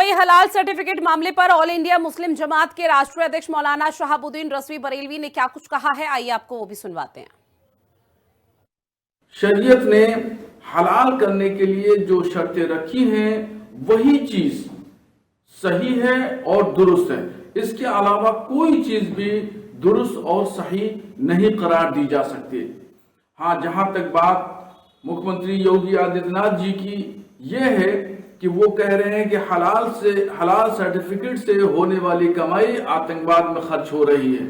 वहीं हलाल सर्टिफिकेट मामले पर ऑल इंडिया मुस्लिम जमात के राष्ट्रीय अध्यक्ष मौलाना शहाबुद्दीन रज़वी बरेलवी ने क्या कुछ कहा है, आइए आपको वो भी सुनवाते हैं। शरीयत ने हलाल करने के लिए जो शर्तें रखी हैं वही चीज सही है और दुरुस्त है। इसके अलावा कोई चीज भी दुरुस्त और सही नहीं करार दी जा सकती। हाँ, जहां तक बात मुख्यमंत्री योगी आदित्यनाथ जी की यह है कि वो कह रहे हैं कि हलाल सर्टिफिकेट से होने वाली कमाई आतंकवाद में खर्च हो रही है,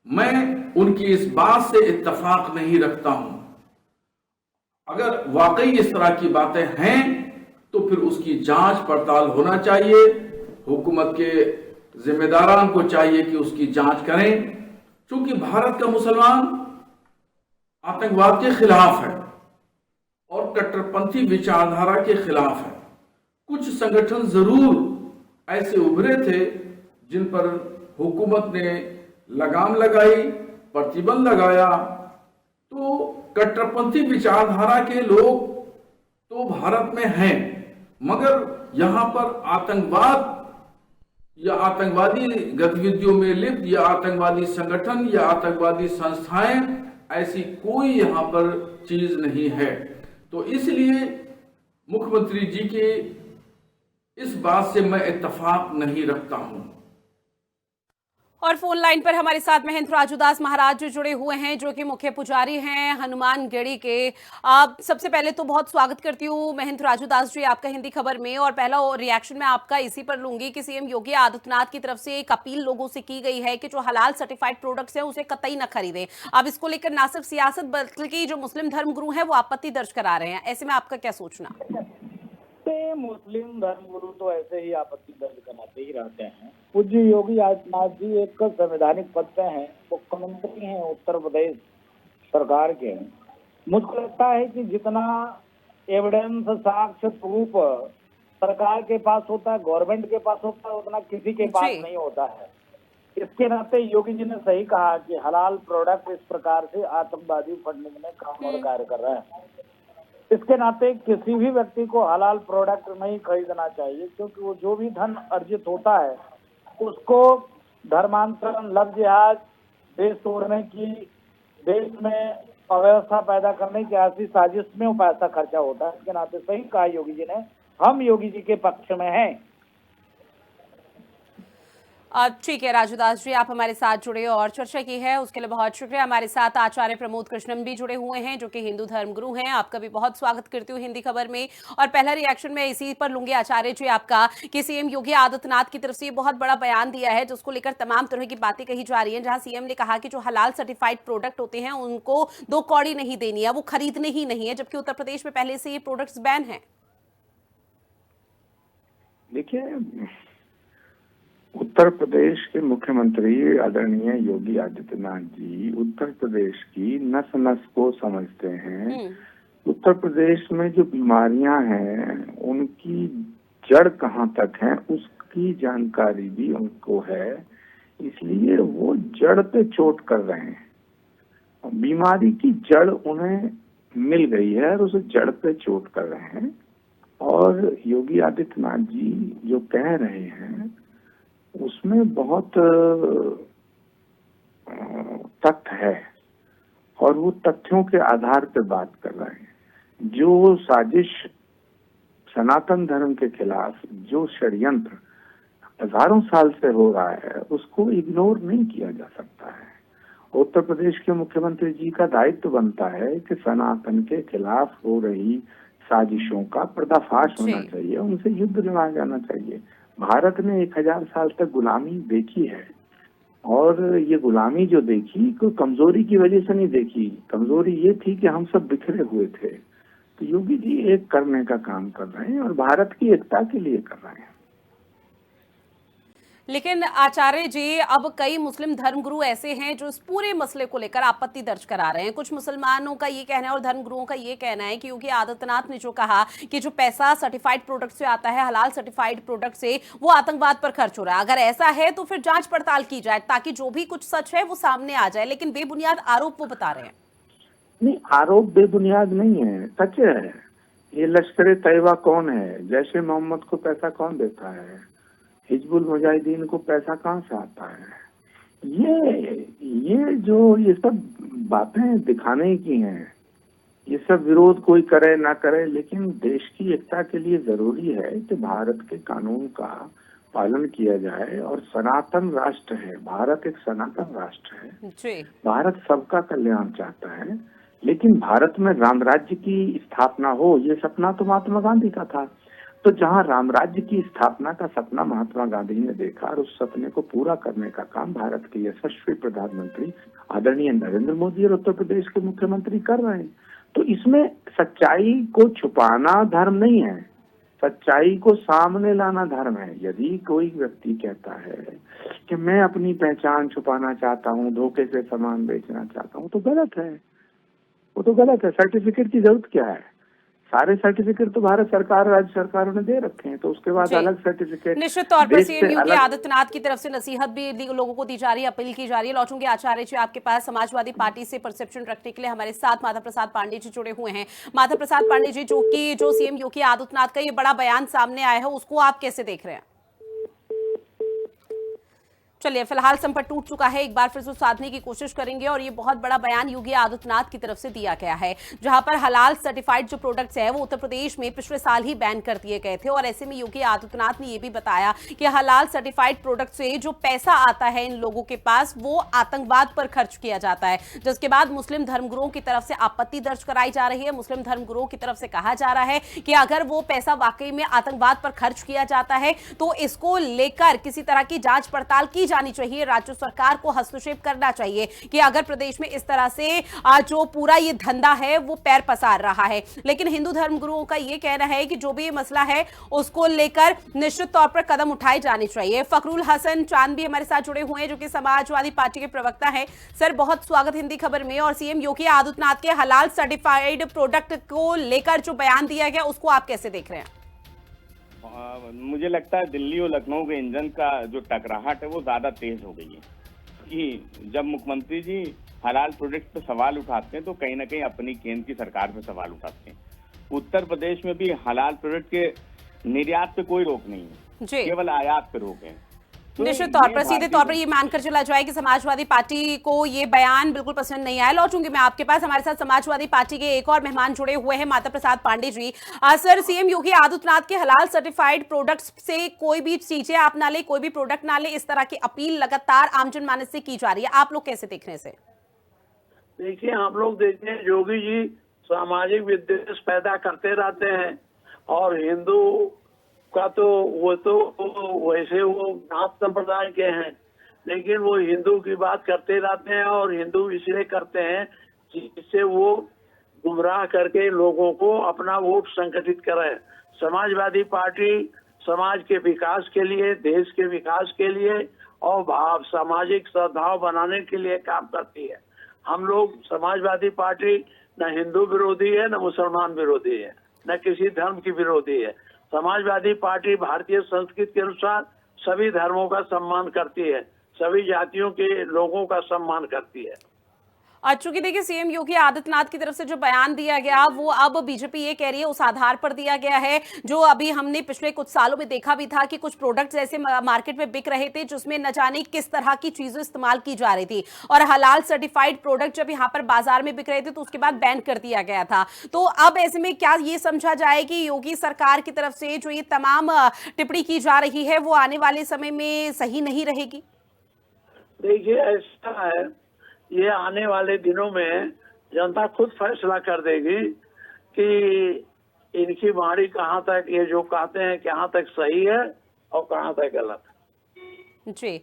मैं उनकी इस बात से इत्तेफाक नहीं रखता हूं। अगर वाकई इस तरह की बातें हैं तो फिर उसकी जांच पड़ताल होना चाहिए। हुकूमत के जिम्मेदारान को चाहिए कि उसकी जांच करें, क्योंकि भारत का मुसलमान आतंकवाद के खिलाफ है और कट्टरपंथी विचारधारा के खिलाफ है। कुछ संगठन जरूर ऐसे उभरे थे जिन पर हुकूमत ने लगाम लगाई, प्रतिबंध लगाया, तो कट्टरपंथी विचारधारा के लोग तो भारत में हैं, मगर यहां पर आतंकवाद या आतंकवादी गतिविधियों में लिप्त या आतंकवादी संगठन या आतंकवादी संस्थाएं, ऐसी कोई यहां पर चीज नहीं है। तो इसलिए मुख्यमंत्री जी के इस बात से मैं इत्तेफाक नहीं रखता हूं। और फोन लाइन पर हमारे साथ महेंद्र राजूदास महाराज जो जुड़े हुए हैं, जो कि मुख्य पुजारी हैं हनुमानगढ़ी के। आप सबसे पहले तो बहुत स्वागत करती हूँ महेंद्र राजूदास जी आपका हिंदी खबर में। और पहला रिएक्शन मैं आपका इसी पर लूंगी कि सीएम योगी आदित्यनाथ की तरफ से एक अपील लोगों से की गई है कि जो हलाल सर्टिफाइड प्रोडक्ट्स हैं उसे कतई न खरीदें। अब इसको लेकर ना सिर्फ सियासत बल्कि जो मुस्लिम धर्मगुरु हैं वो आपत्ति दर्ज करा रहे हैं, ऐसे में आपका क्या सोचना? मुस्लिम धर्मगुरु तो ऐसे ही आपत्ति दर्ज कराते ही रहते हैं। पूज्य योगी आदित्यनाथ जी एक संवैधानिक पद पे हैं, मुख्यमंत्री हैं उत्तर प्रदेश सरकार के। मुझको लगता है कि जितना एविडेंस, साक्ष्य, प्रूफ सरकार के पास होता है, गवर्नमेंट के पास होता है, उतना किसी के पास नहीं होता है। इसके नाते योगी जी ने सही कहा कि हलाल प्रोडक्ट इस प्रकार से आतंकवादी फंडिंग में काम और कार्य कर रहे हैं। इसके नाते किसी भी व्यक्ति को हलाल प्रोडक्ट नहीं खरीदना चाहिए, क्योंकि वो जो भी धन अर्जित होता है उसको धर्मांतरण, लव जिहाद, देश तोड़ने की, देश में अव्यवस्था पैदा करने की ऐसी साजिश में वो पैसा खर्चा होता है। इसके नाते सही कहा योगी जी ने, हम योगी जी के पक्ष में हैं। ठीक है राजूदास जी, आप हमारे साथ जुड़े और चर्चा की है, उसके लिए बहुत शुक्रिया। हमारे साथ आचार्य प्रमोद कृष्णन भी जुड़े हुए हैं, जो कि हिंदू धर्मगुरु हैं। आपका भी बहुत स्वागत करती हूँ हिंदी खबर में। और पहला रिएक्शन में इसी पर लूंगी आचार्य जी आपका कि सीएम योगी आदित्यनाथ की तरफ से ये बहुत बड़ा बयान दिया है जिसको लेकर तमाम तरह की बातें कही जा रही है, जहां सीएम ने कहा कि जो हलाल सर्टिफाइड प्रोडक्ट होते हैं उनको 2 कौड़ी नहीं देनी है, वो खरीदने ही नहीं है, जबकि उत्तर प्रदेश में पहले से ये प्रोडक्ट्स बैन है। देखिए, उत्तर प्रदेश के मुख्यमंत्री आदरणीय योगी आदित्यनाथ जी उत्तर प्रदेश की नस नस को समझते हैं। उत्तर प्रदेश में जो बीमारियां हैं उनकी जड़ कहाँ तक है उसकी जानकारी भी उनको है, इसलिए वो जड़ पे चोट कर रहे हैं। बीमारी की जड़ उन्हें मिल गई है और उस जड़ पे चोट कर रहे हैं। और योगी आदित्यनाथ जी जो कह रहे हैं उसमें बहुत तथ्य है और वो तथ्यों के आधार पर बात कर रहे हैं। जो साजिश सनातन धर्म के खिलाफ, जो षड्यंत्र हजारों साल से हो रहा है, उसको इग्नोर नहीं किया जा सकता है। उत्तर प्रदेश के मुख्यमंत्री जी का दायित्व बनता है कि सनातन के खिलाफ हो रही साजिशों का पर्दाफाश होना चाहिए, उनसे युद्ध लड़ा जाना चाहिए। भारत ने 1000 साल तक गुलामी देखी है और ये गुलामी जो देखी कोई कमजोरी की वजह से नहीं देखी। कमजोरी ये थी कि हम सब बिखरे हुए थे। तो योगी जी एक करने का काम कर रहे हैं और भारत की एकता के लिए कर रहे हैं। लेकिन आचार्य जी, अब कई मुस्लिम धर्मगुरु ऐसे हैं जो इस पूरे मसले को लेकर आपत्ति दर्ज करा रहे हैं। कुछ मुसलमानों का ये कहना है और धर्मगुरुओं का ये कहना है कि योगी आदित्यनाथ ने जो कहा कि जो पैसा सर्टिफाइड प्रोडक्ट से आता है, हलाल सर्टिफाइड प्रोडक्ट से, वो आतंकवाद पर खर्च हो रहा है। अगर ऐसा है तो फिर जांच पड़ताल की जाए ताकि जो भी कुछ सच है वो सामने आ जाए। लेकिन बेबुनियाद आरोप वो बता रहे हैं। नहीं, आरोप बेबुनियाद नहीं है, सच है। ये लश्कर तैयबा कौन है? जैसे मोहम्मद को पैसा कौन देता है? हिजबुल मुजाहिदीन को पैसा कहाँ से आता है? ये सब बातें दिखाने की हैं। ये सब विरोध कोई करे ना करे, लेकिन देश की एकता के लिए जरूरी है कि भारत के कानून का पालन किया जाए। और सनातन राष्ट्र है भारत, एक सनातन राष्ट्र है जी। भारत, सबका कल्याण चाहता है। लेकिन भारत में राम राज्य की स्थापना हो, ये सपना तो महात्मा गांधी का था। तो जहां राम राज्य की स्थापना का सपना महात्मा गांधी ने देखा और उस सपने को पूरा करने का काम भारत के यशस्वी प्रधानमंत्री आदरणीय नरेंद्र मोदी और उत्तर प्रदेश के मुख्यमंत्री कर रहे हैं, तो इसमें सच्चाई को छुपाना धर्म नहीं है, सच्चाई को सामने लाना धर्म है। यदि कोई व्यक्ति कहता है कि मैं अपनी पहचान छुपाना चाहता हूँ, धोखे से सामान बेचना चाहता हूँ, तो गलत है, वो तो गलत है। सर्टिफिकेट की जरूरत क्या है? सारे सर्टिफिकेट तो भारत सरकार राज्य सरकारों ने दे रखे हैं, तो उसके बाद अलग सर्टिफिकेट निश्चित तौर पर सीएम योगी आदित्यनाथ की तरफ से नसीहत भी लोगों को दी जा रही है, अपील की जा रही है। लौटूंगे आचार्य जी आपके पास। समाजवादी पार्टी से परसेप्शन रखने के लिए हमारे साथ माधव प्रसाद पांडे जी जुड़े हुए हैं। माधव प्रसाद पांडे जी, जो सीएम योगी आदित्यनाथ का ये बड़ा बयान सामने आया है, उसको आप कैसे देख रहे हैं? चलिए, फिलहाल संपर्क टूट चुका है, एक बार फिर से साधने की कोशिश करेंगे। और ये बहुत बड़ा बयान योगी आदित्यनाथ की तरफ से दिया गया है, जहां पर हलाल सर्टिफाइड जो प्रोडक्ट्स है वो उत्तर प्रदेश में पिछले साल ही बैन कर दिए गए थे। और ऐसे में योगी आदित्यनाथ ने ये भी बताया कि हलाल सर्टिफाइड प्रोडक्ट से जो पैसा आता है इन लोगों के पास, वो आतंकवाद पर खर्च किया जाता है, जिसके बाद मुस्लिम धर्मगुरुओं की तरफ से आपत्ति दर्ज कराई जा रही है। मुस्लिम धर्मगुरुओं की तरफ से कहा जा रहा है कि अगर वो पैसा वाकई में आतंकवाद पर खर्च किया जाता है तो इसको लेकर किसी तरह की जांच पड़ताल की जानी चाहिए। राज्य सरकार को हस्तक्षेप करना चाहिए कि अगर प्रदेश में इस तरह से जो पूरा ये धंधा है वो पैर पसार रहा है। लेकिन हिंदू धर्मगुरुओं का ये कहना है कि जो भी ये मसला है उसको लेकर निश्चित तौर पर कदम उठाए जाने चाहिए। फखरुल हसन चांद भी हमारे साथ जुड़े हुए हैं, जो कि समाजवादी पार्टी के प्रवक्ता हैं। सर, बहुत स्वागत हिंदी खबर में। और सीएम योगी आदित्यनाथ के हलाल सर्टिफाइड प्रोडक्ट को लेकर जो बयान दिया गया, उसको आप कैसे देख रहे हैं? मुझे लगता है दिल्ली और लखनऊ के इंजन का जो टकराहट है वो ज्यादा तेज हो गई है कि जब मुख्यमंत्री जी हलाल प्रोडक्ट पे सवाल उठाते हैं तो कहीं ना कहीं अपनी केंद्र की सरकार पे सवाल उठाते हैं। उत्तर प्रदेश में भी हलाल प्रोडक्ट के निर्यात पे कोई रोक नहीं है, केवल आयात पे रोक है। तो निश्चित तौर पर सीधे तौर पर ये मानकर चला जाए कि समाजवादी पार्टी को ये बयान बिल्कुल पसंद नहीं आया। लौटूंगी मैं आपके पास। हमारे साथ समाजवादी पार्टी के एक और मेहमान जुड़े हुए हैं, माधव प्रसाद पांडे जी। सर, सीएम योगी आदित्यनाथ के हलाल सर्टिफाइड प्रोडक्ट्स से कोई भी चीजें आप ना ले, कोई भी प्रोडक्ट ना ले, इस तरह की अपील लगातार आमजन मानस से की जा रही है, आप लोग कैसे देख रहे हैं? देखिए, हम लोग देखते हैं योगी जी सामाजिक विद्वेष पैदा करते रहते हैं, और हिंदू का तो वैसे वो नाथ संप्रदाय के हैं, लेकिन वो हिंदू की बात करते रहते हैं। और हिंदू इसलिए करते हैं जिससे वो गुमराह करके लोगों को अपना वोट संगठित करें। समाजवादी पार्टी समाज के विकास के लिए, देश के विकास के लिए और सामाजिक सद्भाव बनाने के लिए काम करती है। हम लोग समाजवादी पार्टी न हिंदू विरोधी है, न मुसलमान विरोधी है, न किसी धर्म की विरोधी है। समाजवादी पार्टी भारतीय संस्कृति के अनुसार सभी धर्मों का सम्मान करती है, सभी जातियों के लोगों का सम्मान करती है। चूंकि देखिए, सीएम योगी आदित्यनाथ की तरफ से जो बयान दिया गया वो अब बीजेपी ये कह रही है उस आधार पर दिया गया है जो अभी हमने पिछले कुछ सालों में देखा भी था कि कुछ प्रोडक्ट्स ऐसे मार्केट में बिक रहे थे जिसमें न जाने किस तरह की चीजें इस्तेमाल की जा रही थी, और हलाल सर्टिफाइड प्रोडक्ट जब यहाँ पर बाजार में बिक रहे थे तो उसके बाद बैन कर दिया गया था। तो अब ऐसे में क्या ये समझा जाए कि योगी सरकार की तरफ से जो ये तमाम टिप्पणी की जा रही है वो आने वाले समय में सही नहीं रहेगी? देखिए, ऐसा है, ये आने वाले दिनों में जनता खुद फैसला कर देगी कि इनकी वाणी कहाँ तक, ये जो कहते हैं कहाँ तक सही है और कहाँ तक गलत है। जी,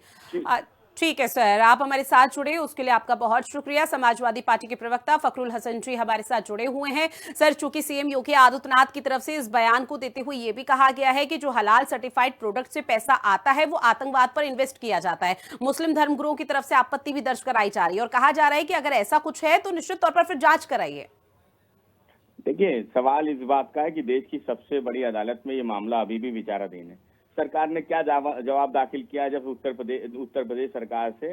ठीक है सर, आप हमारे साथ जुड़े उसके लिए आपका बहुत शुक्रिया। समाजवादी पार्टी के प्रवक्ता फखरुल हसन जी हमारे साथ जुड़े हुए हैं। सर, चूंकि सीएम योगी आदित्यनाथ की तरफ से इस बयान को देते हुए यह भी कहा गया है कि जो हलाल सर्टिफाइड प्रोडक्ट से पैसा आता है वो आतंकवाद पर इन्वेस्ट किया जाता है, मुस्लिम धर्मगुरुओं की तरफ से आपत्ति भी दर्ज कराई जा रही है और कहा जा रहा है कि अगर ऐसा कुछ है तो निश्चित तौर पर फिर जांच कराइए। देखिए, सवाल इस बात का है कि देश की सबसे बड़ी अदालत में ये मामला अभी भी विचाराधीन है। सरकार ने क्या जवाब दाखिल किया जब उत्तर प्रदेश सरकार से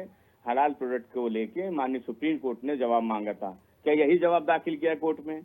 हलाल प्रोडक्ट को लेके माननीय सुप्रीम कोर्ट ने जवाब मांगा था? क्या यही जवाब दाखिल किया कोर्ट में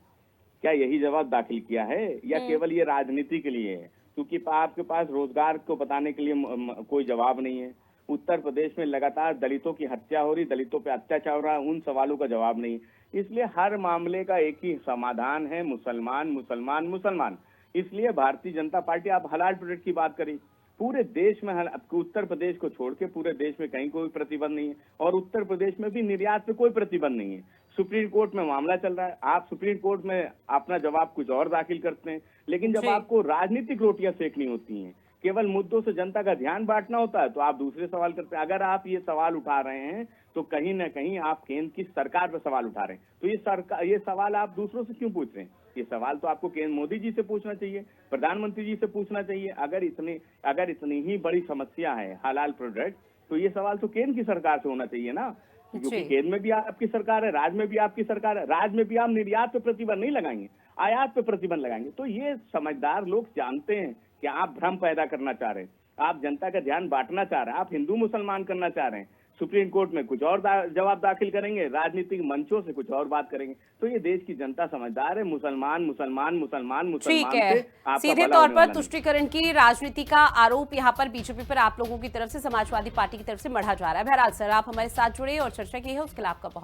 क्या यही जवाब दाखिल किया है या केवल ये राजनीति के लिए है? क्योंकि आपके पास रोजगार को बताने के लिए कोई जवाब नहीं है। उत्तर प्रदेश में लगातार दलितों की हत्या हो रही, दलितों पे अत्याचार हो रहा है, उन सवालों का जवाब नहीं। इसलिए हर मामले का एक ही समाधान है, मुसलमान मुसलमान मुसलमान। इसलिए भारतीय जनता पार्टी, आप हलाल प्रोडक्ट की बात करी, पूरे देश में उत्तर प्रदेश को छोड़ के पूरे देश में कहीं कोई प्रतिबंध नहीं है, और उत्तर प्रदेश में भी निर्यात पे कोई प्रतिबंध नहीं है। सुप्रीम कोर्ट में मामला चल रहा है, आप सुप्रीम कोर्ट में अपना जवाब कुछ और दाखिल करते हैं, लेकिन जब आपको राजनीतिक रोटियां सेकनी होती हैं, केवल मुद्दों से जनता का ध्यान बांटना होता है, तो आप दूसरे सवाल करते हैं। अगर आप ये सवाल उठा रहे हैं तो कहीं ना कहीं आप केंद्र की सरकार पर सवाल उठा रहे हैं। तो ये सवाल आप दूसरों से क्यों पूछ रहे हैं? ये सवाल तो आपको केंद्र मोदी जी से पूछना चाहिए, प्रधानमंत्री जी से पूछना चाहिए। अगर इतनी ही बड़ी समस्या है हलाल प्रोडक्ट, तो ये सवाल तो केंद्र की सरकार से होना चाहिए ना, क्योंकि केंद्र में भी आपकी सरकार है, राज्य में भी आपकी सरकार है। राज्य में भी आप निर्यात पे प्रतिबंध नहीं लगाएंगे, आयात पे प्रतिबंध लगाएंगे। तो ये समझदार लोग जानते हैं कि आप भ्रम पैदा करना चाह रहे हैं, आप जनता का ध्यान बांटना चाह रहे हैं, आप हिंदू मुसलमान करना चाह रहे हैं। सुप्रीम कोर्ट में कुछ और जवाब दाखिल करेंगे, राजनीतिक मंचों से कुछ और बात करेंगे। तो ये देश की जनता समझदार है, मुसलमान मुसलमान मुसलमान मुसलमान ठीक है। सीधे तौर पर तुष्टीकरण की राजनीति का आरोप यहाँ पर बीजेपी पर आप लोगों की तरफ से, समाजवादी पार्टी की तरफ से मढ़ा जा रहा है। बहरहाल सर, आप हमारे साथ जुड़े और चर्चा की है, उसके लिए आपका बहुत